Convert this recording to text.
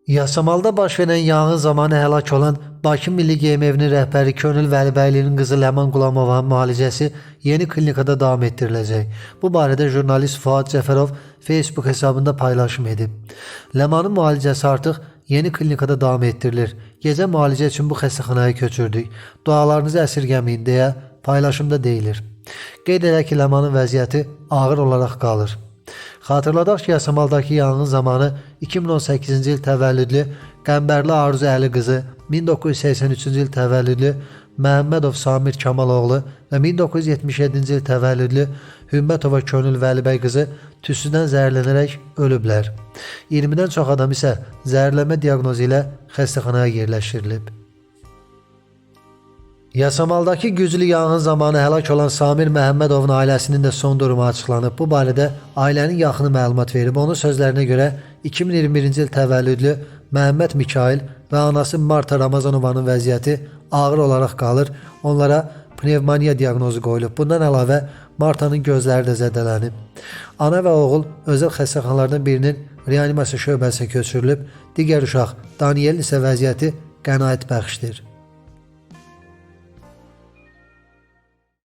Yasamalda baş verən yanğın zamanı həlak olan Bakı Milli Geyim Evinin rəhbəri Könül Vəlibəylinin qızı Ləman Qulamovanın müalicəsi yeni klinikada davam etdiriləcək. Bu barədə jurnalist Fuad Cəfərov Facebook hesabında paylaşım edib. Ləmanın müalicəsi artıq yeni klinikada davam etdirilir. Gecə müalicə üçün bu xəstəxanaya köçürdük. Dualarınızı əsirgəməyin deyə paylaşımda deyilir. Qeyd edək ki, Ləmanın vəziyyəti ağır olaraq qalır. Xatırladaq ki, Yasamaldakı yanğın zamanı 2018-ci il təvəllüdlü Qəmbərli Arzu Əli qızı, 1983-cü il təvəllüdlü Məhəmmədov Samir Kamaloğlu və 1977-ci il təvəllüdlü Hümmətova Könül Vəlibəy qızı tüstüdən zəhərlənərək ölüblər. 20-dən çox adam isə zəhərlənmə diaqnozu ilə xəstəxanaya yerləşdirilib. Yasamaldakı güclü yanğın zamanı həlak olan Samir Məhəmmədovun ailəsinin də son durumu açıqlanıb. Bu barədə ailənin yaxını məlumat verib. Onun sözlərinə görə 2021-ci il təvəllüdlü Məhəmməd Mikail və anası Marta Ramazanovanın vəziyyəti ağır olaraq qalır. Onlara pnevmoniya diaqnozu qoyulub. Bundan əlavə Martanın gözləri də zədələnib. Ana və oğul özəl xəstəxanalardan birinin reanimasiya şöbəsinə köçürülüb. Digər uşaq Danielin isə vəziyyəti qənaətbəxşdir.